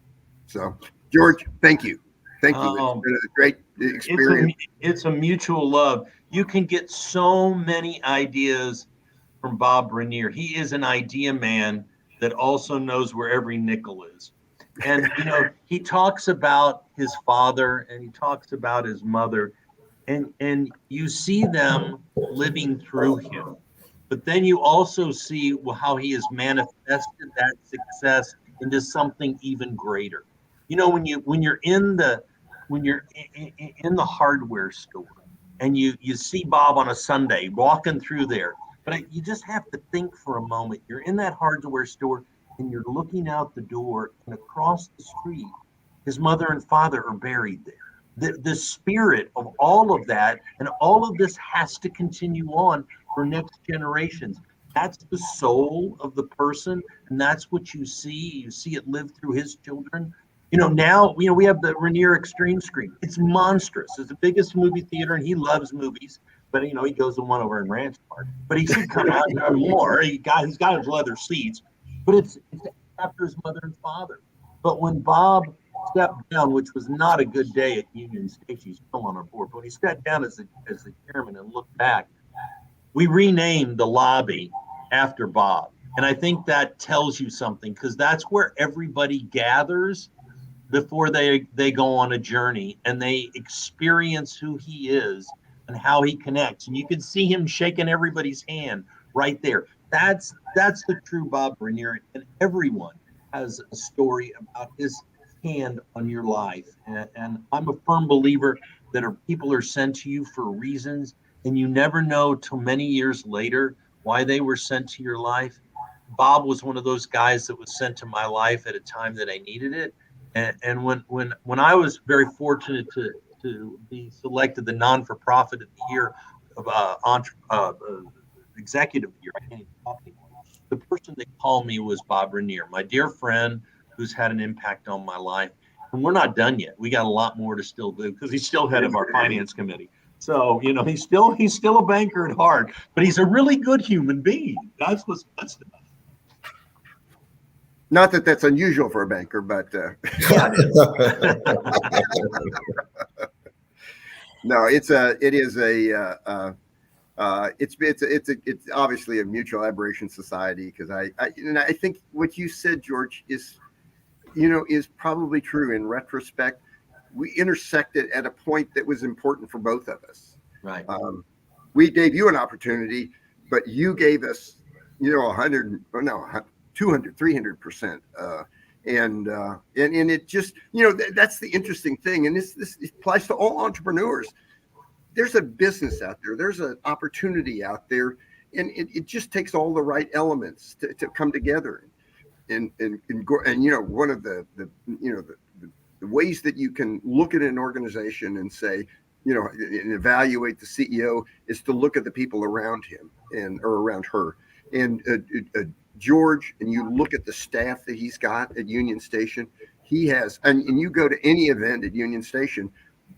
So, George, thank you. Thank you. It's been a great experience. It's a mutual love. You can get so many ideas from Bob Regnier. He is an idea man that also knows where every nickel is. And, he talks about his father and he talks about his mother, and you see them living through him. But then you also see how he has manifested that success into something even greater. When you're in the hardware store and you see Bob on a Sunday walking through there, but you just have to think for a moment. You're in that hardware store and you're looking out the door, and across the street, his mother and father are buried there. The spirit of all of that and all of this has to continue on for next generations. That's the soul of the person, and that's what you see. You see it live through his children. Now we have the Regnier Extreme Screen. It's monstrous. It's the biggest movie theater, and he loves movies. But he goes to one over in Ranch Park. But he should come out here more. He's got his leather seats. But it's after his mother and father. But when Bob stepped down, which was not a good day at Union Station, he's still on our board, but when he stepped down as the chairman and looked back, we renamed the lobby after Bob. And I think that tells you something, because that's where everybody gathers before they go on a journey and they experience who he is and how he connects. And you can see him shaking everybody's hand right there. That's the true Bob Regnier, and everyone has a story about his hand on your life. And I'm a firm believer that people are sent to you for reasons, and you never know till many years later why they were sent to your life. Bob was one of those guys that was sent to my life at a time that I needed it. And when I was very fortunate to be selected the non-for-profit of the year of executive year, I can't even talk anymore. The person that called me was Bob Regnier, my dear friend who's had an impact on my life. And we're not done yet. We got a lot more to still do, because he's still head of our finance committee. So, he's still a banker at heart, but he's a really good human being. That's what's best about it. Not that that's unusual for a banker, but no, it's obviously a mutual admiration society, because I think what you said, George, is probably true. In retrospect, we intersected at a point that was important for both of us. Right. We gave you an opportunity, but you gave us, 200, 300%. And it just, that's the interesting thing. And this applies to all entrepreneurs. There's a business out there. There's an opportunity out there. And it just takes all the right elements to come together. And one of the ways that you can look at an organization and say, and evaluate the CEO, is to look at the people around him or around her. And George, and you look at the staff that he's got at Union Station, he has, and you go to any event at Union Station,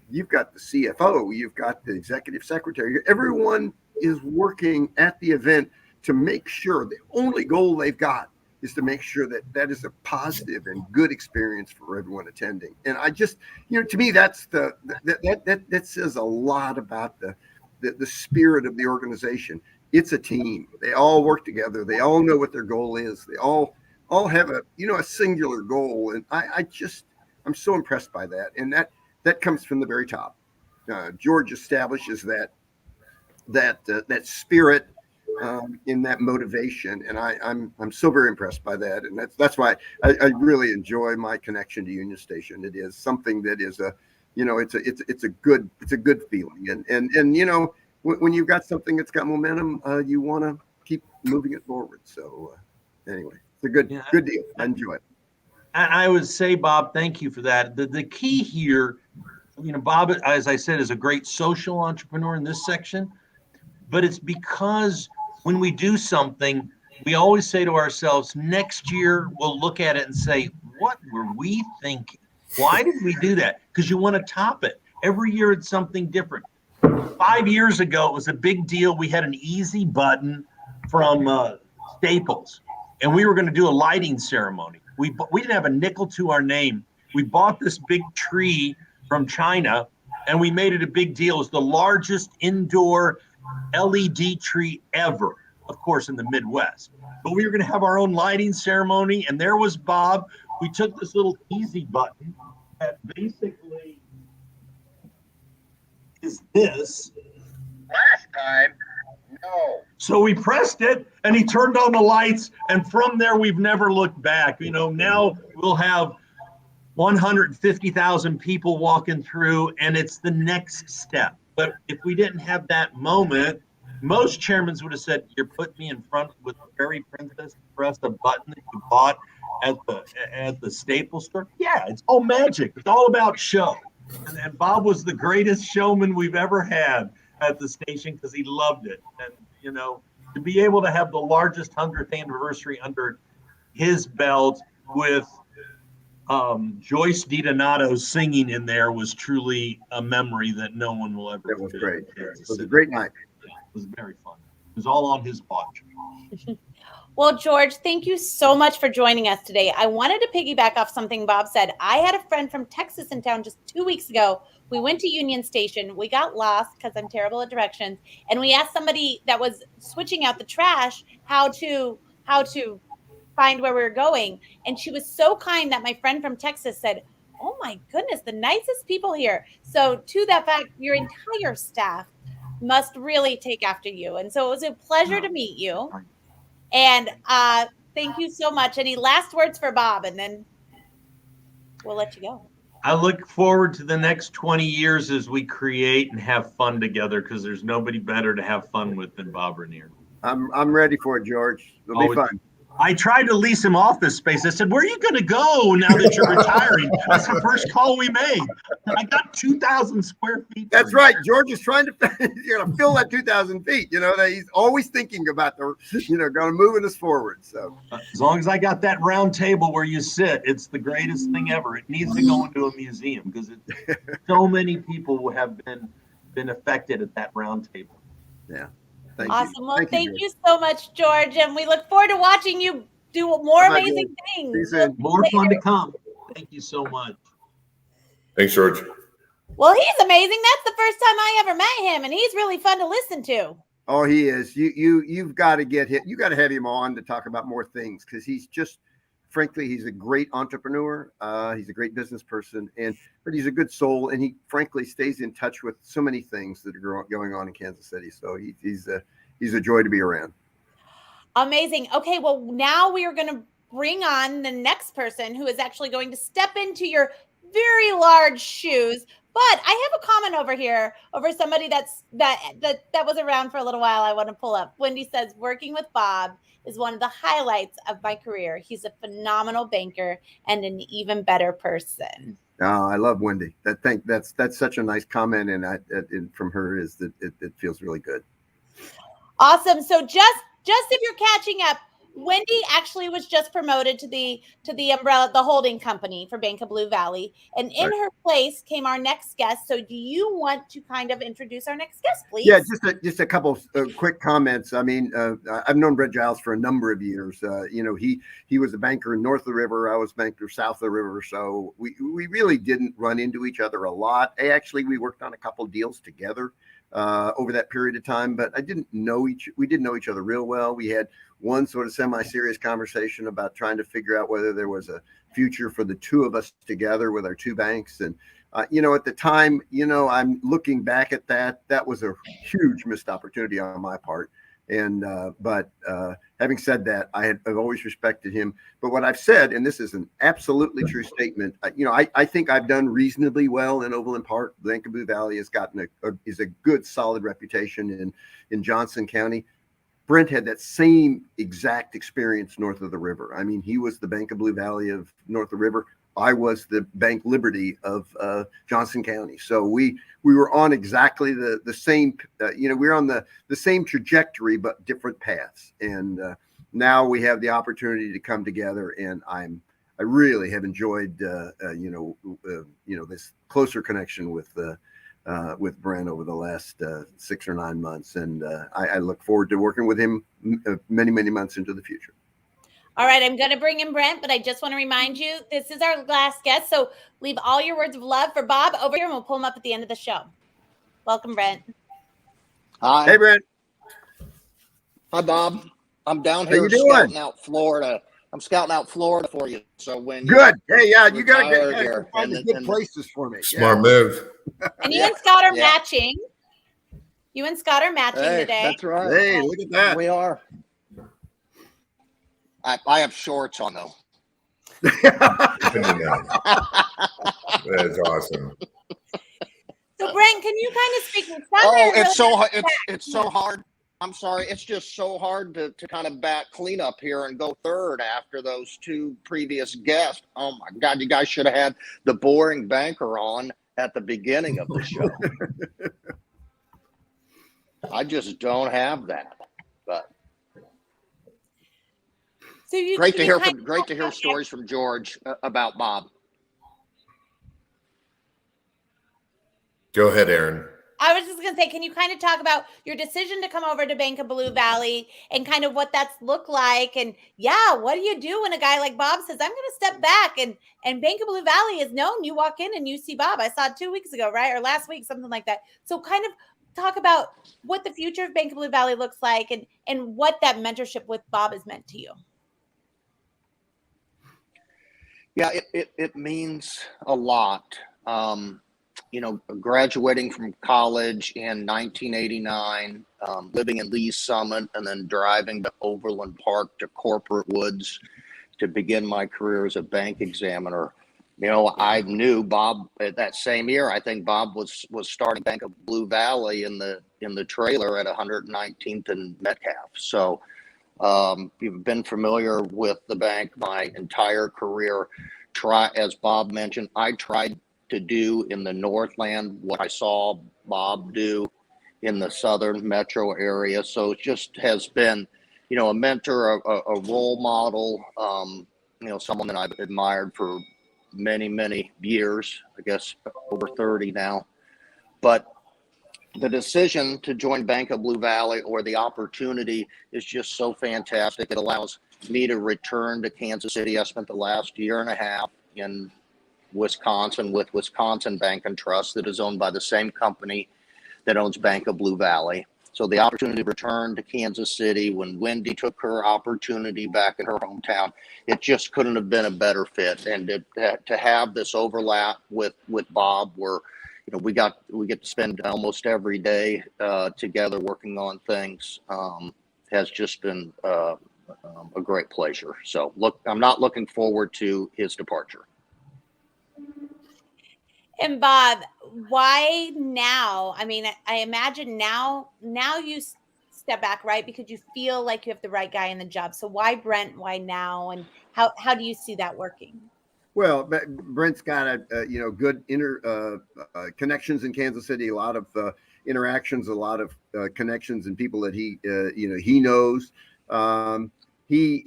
you've got the CFO, you've got the executive secretary, everyone is working at the event to make sure the only goal they've got is to make sure that is a positive and good experience for everyone attending. And I just, to me, that's that says a lot about the spirit of the organization. It's a team. They all work together. They all know what their goal is. They all have a singular goal. And I'm so impressed by that. And that comes from the very top. George establishes that spirit in that motivation, and I'm so very impressed by that. And that's why I really enjoy my connection to Union Station. It is something that is it's a good feeling. And when you've got something that's got momentum, you want to keep moving it forward. So anyway, it's a good deal. I enjoy it. And I would say, Bob, thank you for that. The key here, Bob, as I said, is a great social entrepreneur in this section, but it's because when we do something, we always say to ourselves, next year we'll look at it and say, what were we thinking? Why did we do that? Because you want to top it. Every year it's something different. 5 years ago, it was a big deal. We had an easy button from Staples, and we were going to do a lighting ceremony. We didn't have a nickel to our name. We bought this big tree from China, and we made it a big deal. It was the largest indoor LED tree ever. of course, in the Midwest. But we were going to have our own lighting ceremony, and there was Bob. We took this little easy button that basically is this. Last time, no. So we pressed it, and he turned on the lights, and from there, we've never looked back. Now we'll have 150,000 people walking through, and it's the next step. But if we didn't have that moment, most chairmen would have said, "You're putting me in front with the fairy princess to press a button that you bought at the Staples store." Yeah, it's all magic. It's all about show. And Bob was the greatest showman we've ever had at the station because he loved it. And to be able to have the largest 100th anniversary under his belt with Joyce DiDonato singing in there was truly a memory that no one will ever forget. It was great. It was a great night. Yeah, it was very fun. It was all on his watch. Well, George, thank you so much for joining us today. I wanted to piggyback off something Bob said. I had a friend from Texas in town just 2 weeks ago. We went to Union Station. We got lost because I'm terrible at directions. And we asked somebody that was switching out the trash how to find where we were going. And she was so kind that my friend from Texas said, "Oh my goodness, the nicest people here." So to that fact, your entire staff must really take after you. And so it was a pleasure to meet you. And thank you so much. Any last words for Bob? And then we'll let you go. I look forward to the next 20 years as we create and have fun together, because there's nobody better to have fun with than Bob Regnier. I'm ready for it, George. It'll be fun. I tried to lease him office space. I said, "Where are you going to go now that you're retiring?" That's the first call we made. I got 2,000 square feet. That's right. George is trying to fill that 2,000 feet. That he's always thinking about going to moving us forward. So as long as I got that round table where you sit, it's the greatest thing ever. It needs to go into a museum because so many people have been affected at that round table. Yeah. Awesome. Well, thank you so much, George. And we look forward to watching you do more amazing things. More fun to come. Thank you so much. Thanks, George. Well, he's amazing. That's the first time I ever met him, and he's really fun to listen to. Oh, he is. You've got to get him. You got to have him on to talk about more things, because he's just, frankly, he's a great entrepreneur. He's a great business person, but he's a good soul, and he frankly stays in touch with so many things that are going on in Kansas City. So he's a joy to be around. Amazing. Okay, well, now we are going to bring on the next person who is actually going to step into your very large shoes. But I have a comment over here over somebody that was around for a little while. I want to pull up. Wendy says, "Working with Bob is one of the highlights of my career. He's a phenomenal banker and an even better person." Oh, I love Wendy. That's such a nice comment, and from her is that it feels really good. Awesome. So just if you're catching up, Wendy actually was just promoted to the umbrella, the holding company for Bank of Blue Valley. And in her place came our next guest. So do you want to kind of introduce our next guest, please? Yeah, just a couple quick comments. I mean, I've known Brent Giles for a number of years. He was a banker north of the river. I was a banker south of the river. So we really didn't run into each other a lot. Actually, we worked on a couple deals together over that period of time, but we didn't know each other real well. We had one sort of semi-serious conversation about trying to figure out whether there was a future for the two of us together with our two banks. And, at the time, I'm looking back at that was a huge missed opportunity on my part. And, but having said that, I've always respected him. But what I've said, and this is an absolutely true statement, I think I've done reasonably well in Overland Park. Bank of Blue Valley has gotten is a good, solid reputation in Johnson County. Brent had that same exact experience north of the river. I mean, he was the Bank of Blue Valley of north of the river. I was the Bank Liberty of Johnson County. So we were on exactly the same, we were on the same trajectory, but different paths. And now we have the opportunity to come together, and I really have enjoyed, this closer connection with Brent over the last 6 or 9 months. And I look forward to working with him many, many months into the future. All right, I'm going to bring in Brent, but I just want to remind you, this is our last guest. So leave all your words of love for Bob over here, and we'll pull him up at the end of the show. Welcome, Brent. Hi. Hey, Brent. Hi, Bob. I'm down How you here doing? scouting out Florida. I'm scouting out Florida for you. So when you Good. Hey, yeah, you got retire to here, find the good places for me. Smart move. And you and Scott are Yeah. matching. You and Scott are matching Hey, today. that's right. Hey, look at that. We are. I have shorts on though. Good to know. That's awesome. So Brent, can you kind of speak? Oh, it's so hard. I'm sorry. It's just so hard to kind of clean up here and go third after those two previous guests. Oh my God, you guys should have had the boring banker on at the beginning of the show. I just don't have that. But So you great to hear stories from George about Bob. Go ahead, Aaron. I was just going to say, can you kind of talk about your decision to come over to Bank of Blue Valley and kind of what that's looked like? And yeah, what do you do when a guy like Bob says, I'm going to step back, and Bank of Blue Valley is known. You walk in and you see Bob. I saw it 2 weeks ago, right? Or last week, something like that. So kind of talk about what the future of Bank of Blue Valley looks like and what that mentorship with Bob has meant to you. Yeah, it means a lot. Graduating from college in 1989, living in Lee's Summit, and then driving to Overland Park to Corporate Woods to begin my career as a bank examiner. I knew Bob at that same year. I think Bob was starting Bank of Blue Valley in the trailer at 119th and Metcalf. So you've been familiar with the bank my entire career. As Bob mentioned, I tried to do in the Northland what I saw Bob do in the Southern metro area. So it just has been, a mentor, a role model, someone that I've admired for many, many years, I guess over 30 now. But the decision to join Bank of Blue Valley, or the opportunity, is just so fantastic. It allows me to return to Kansas City. I spent the last year and a half in Wisconsin with Wisconsin Bank and Trust, that is owned by the same company that owns Bank of Blue Valley. So the opportunity to return to Kansas City when Wendy took her opportunity back in her hometown, it just couldn't have been a better fit. And to have this overlap with Bob, where we get to spend almost every day together working on things, has just been a great pleasure. So I'm not looking forward to his departure. And Bob, why now? I mean, I imagine now you step back, right? Because you feel like you have the right guy in the job. So why Brent? Why now? And how do you see that working? Well, Brent's got good connections in Kansas City. A lot of interactions, a lot of connections, and people that he knows. We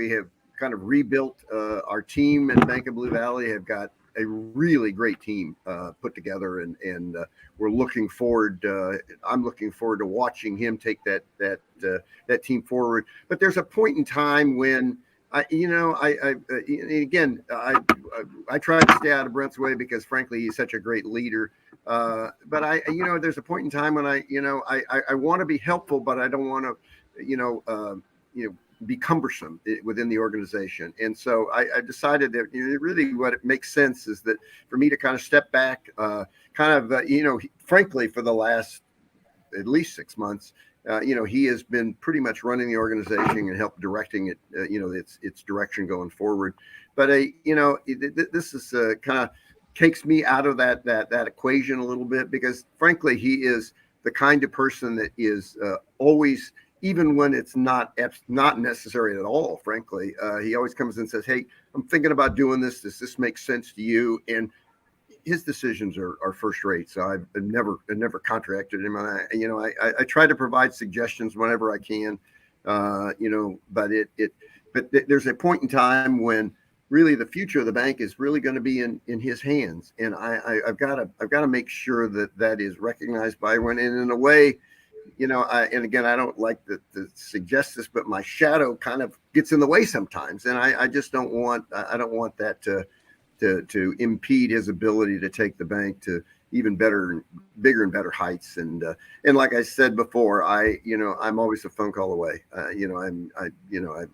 have kind of rebuilt our team at Bank of Blue Valley. Have got a really great team put together, and we're looking forward. I'm looking forward to watching him take that team forward. But there's a point in time when I try to stay out of Brent's way, because frankly he's such a great leader. But there's a point in time when I want to be helpful, but I don't want to be cumbersome within the organization. And so I decided that really what it makes sense is that for me to kind of step back, frankly, for the last at least 6 months, he has been pretty much running the organization and helped directing it, its direction going forward. But this is kind of takes me out of that equation a little bit, because frankly, he is the kind of person that is always, even when it's not necessary at all, frankly, he always comes and says, "Hey, I'm thinking about doing this. Does this make sense to you?" And his decisions are first rate. So I've never contracted him. I try to provide suggestions whenever I can, but there's a point in time when really the future of the bank is really going to be in his hands. And I've got to make sure that is recognized by everyone. And in a way, and again, I don't like to suggest this, but my shadow kind of gets in the way sometimes. And I just don't want that to impede his ability to take the bank to even better, bigger and better heights. And like I said before, I'm always a phone call away. If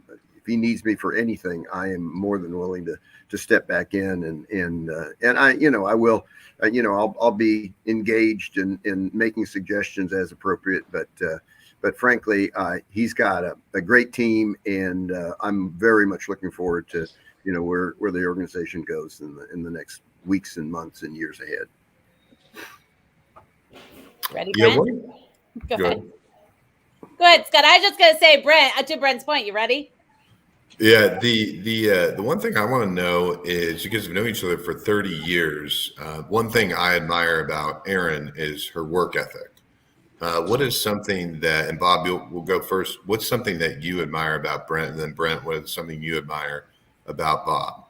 he needs me for anything, I am more than willing to step back in and I will, I'll be engaged in making suggestions as appropriate. But frankly, he's got a great team, and I'm very much looking forward to, where the organization goes in the next weeks and months and years ahead. Ready, Yeah, Brent? Go ahead. Go ahead, Scott. I was just gonna say, Brent, to Brent's point, you ready? Yeah, the one thing I want to know is, you guys have known each other for 30 years. One thing I admire about Erin is her work ethic. What is something that, and Bob, we'll go first. What's something that you admire about Brent, and then Brent, what is something you admire about Bob?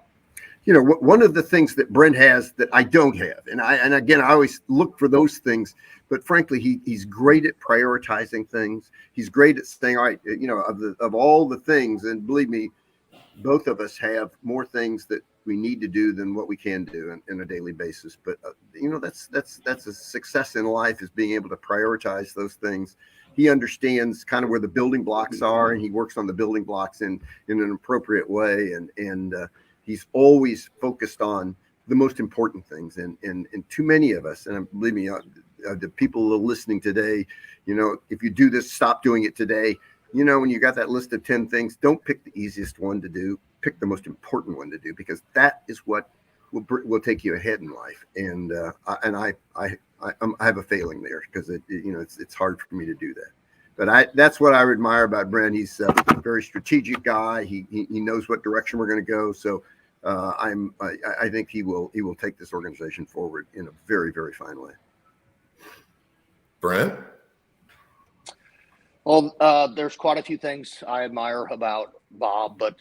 One of the things that Brent has that I don't have, and again, I always look for those things, but frankly, he's great at prioritizing things. He's great at saying, all right, of all the things, and believe me, both of us have more things that we need to do than what we can do in a daily basis. But that's a success in life, is being able to prioritize those things. He understands kind of where the building blocks are, and he works on the building blocks in an appropriate way. And he's always focused on the most important things. And too many of us, and believe me, the people listening today, if you do this, stop doing it today. When you got that list of 10 things, don't pick the easiest one to do. Pick the most important one to do, because that is what will take you ahead in life. And I have a failing there, because it's hard for me to do that. But that's what I admire about Brent. He's a very strategic guy. He knows what direction we're going to go. So I think he will take this organization forward in a very, very fine way. Brent? Well, there's quite a few things I admire about Bob, but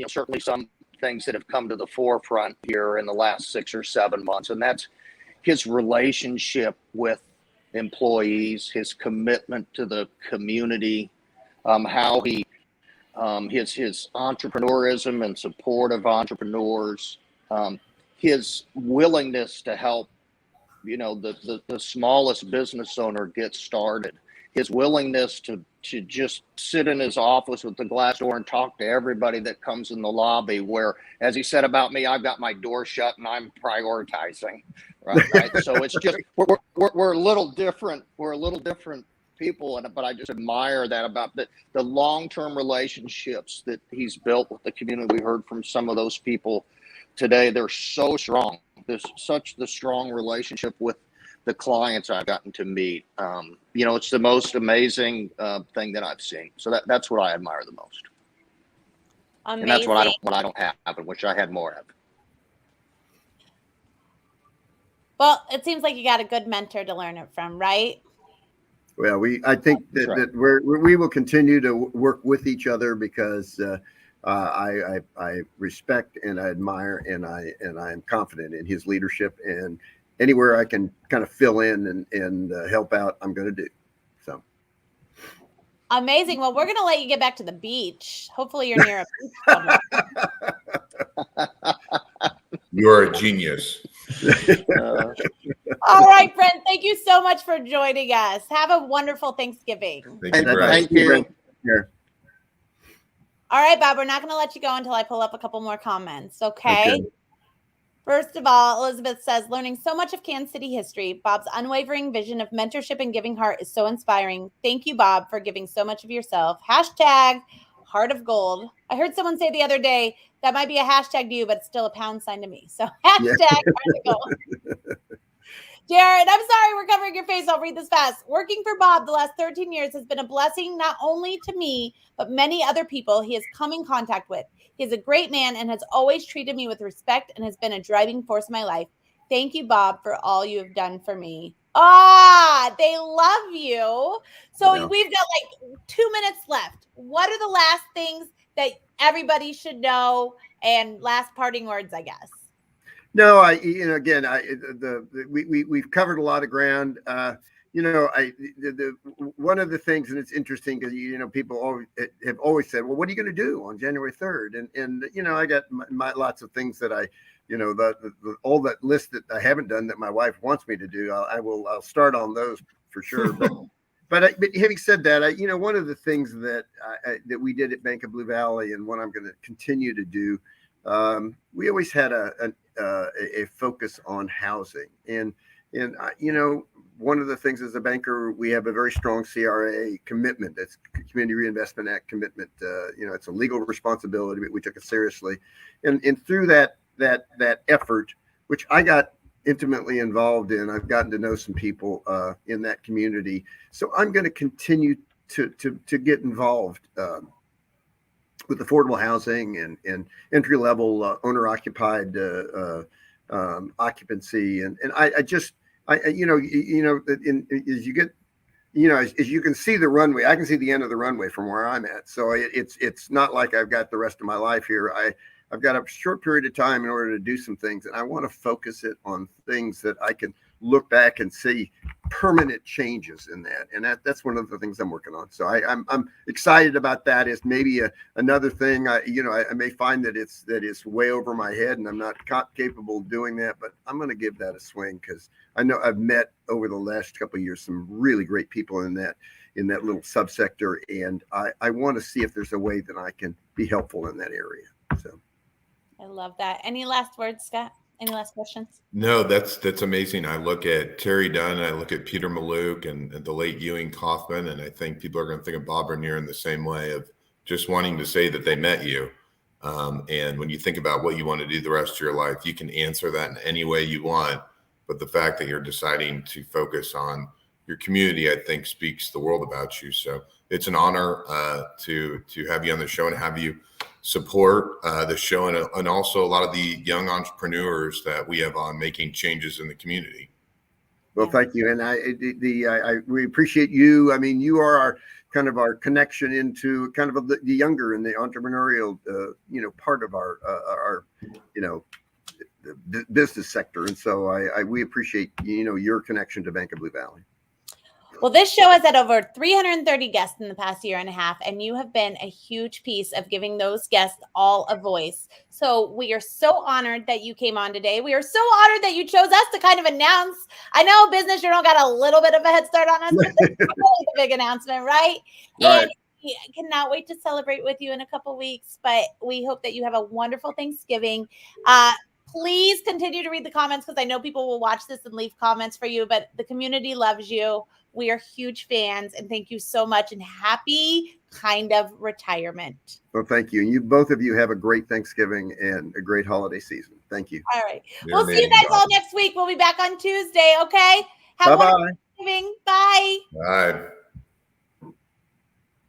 certainly some things that have come to the forefront here in the last 6 or 7 months, and that's his relationship with employees, his commitment to the community, how he his entrepreneurism and support of entrepreneurs, his willingness to help the smallest business owner get started, his willingness to just sit in his office with the glass door and talk to everybody that comes in the lobby, where, as he said about me, I've got my door shut and I'm prioritizing, right? So it's just, we're a little different. We're a little different people, but I just admire that about the long-term relationships that he's built with the community. We heard from some of those people today. They're so strong. There's such the strong relationship with the clients I've gotten to meet. It's the most amazing thing that I've seen. So that's what I admire the most. Amazing. And that's what I don't have, and wish I had more of. Well, it seems like you got a good mentor to learn it from, right? Well, I think that we will continue to work with each other, because I respect and I admire and I am confident in his leadership, and anywhere I can kind of fill in and help out, I'm going to do. So amazing. Well, we're going to let you get back to the beach. Hopefully you're near a beach somewhere. You're a genius. All right, Brent, thank you so much for joining us. Have a wonderful Thanksgiving. Thank you. All right, Bob, we're not going to let you go until I pull up a couple more comments, okay? First of all, Elizabeth says, learning so much of Kansas City history, Bob's unwavering vision of mentorship and giving heart is so inspiring. Thank you, Bob, for giving so much of yourself. Hashtag heart of gold. I heard someone say the other day, that might be a hashtag to you, but it's still a pound sign to me. So hashtag heart of gold. Jared, I'm sorry we're covering your face. I'll read this fast. Working for Bob the last 13 years has been a blessing, not only to me, but many other people he has come in contact with. He is a great man and has always treated me with respect and has been a driving force in my life. Thank you, Bob, for all you have done for me. They love you. So we've got like 2 minutes left. What are the last things that everybody should know, and last parting words, I guess? No, we've covered a lot of ground. One of the things, and it's interesting because people have always said, well, what are you going to do on January 3rd? And I got lots of things that all that list that I haven't done that my wife wants me to do, I'll start on those for sure. But having said that, one of the things that that we did at Bank of Blue Valley, and what I'm going to continue to do, we always had a focus on housing, and one of the things as a banker, we have a very strong CRA commitment. That's Community Reinvestment Act commitment. It's a legal responsibility, but we took it seriously, and through that effort, which I got intimately involved in, I've gotten to know some people in that community. So I'm going to continue to get involved with affordable housing and entry level owner occupied occupancy, and as you get, as you can see the runway, I can see the end of the runway from where I'm at. So it's not like I've got the rest of my life here. I've got a short period of time in order to do some things, and I want to focus it on things that I can look back and see permanent changes in that. And that's one of the things I'm working on. So I'm excited about that. Is maybe another thing. I may find that it's way over my head and I'm not capable of doing that, but I'm going to give that a swing, because I know I've met over the last couple of years some really great people in that little subsector, and I want to see if there's a way that I can be helpful in that area. So I love that. Any last words, Scott? Any last questions? No, that's amazing. I look at Terry Dunn, and I look at Peter Maluk and the late Ewing Kaufman, and I think people are going to think of Bob Regnier in the same way, of just wanting to say that they met you. And when you think about what you want to do the rest of your life, you can answer that in any way you want. But the fact that you're deciding to focus on your community, I think, speaks the world about you. So it's an honor to have you on the show and have you support the show, and also a lot of the young entrepreneurs that we have on making changes in the community. Well, thank you, and we appreciate you. I mean, you are our connection into kind of the younger and the entrepreneurial, part of our the business sector, and so we appreciate your connection to Bank of Blue Valley. Well, this show has had over 330 guests in the past year and a half, and you have been a huge piece of giving those guests all a voice. So we are so honored that you came on today. We are so honored that you chose us to kind of announce. I know Business Journal got a little bit of a head start on us, but this is really the big announcement, right? Right. And we cannot wait to celebrate with you in a couple weeks, but we hope that you have a wonderful Thanksgiving. Please continue to read the comments, because I know people will watch this and leave comments for you, but the community loves you. We are huge fans, and thank you so much, and happy kind of retirement. Well, thank you. And both of you have a great Thanksgiving and a great holiday season. Thank you. All right. We'll see you guys all next week. We'll be back on Tuesday. Okay. Have a wonderful Thanksgiving. Bye. Bye.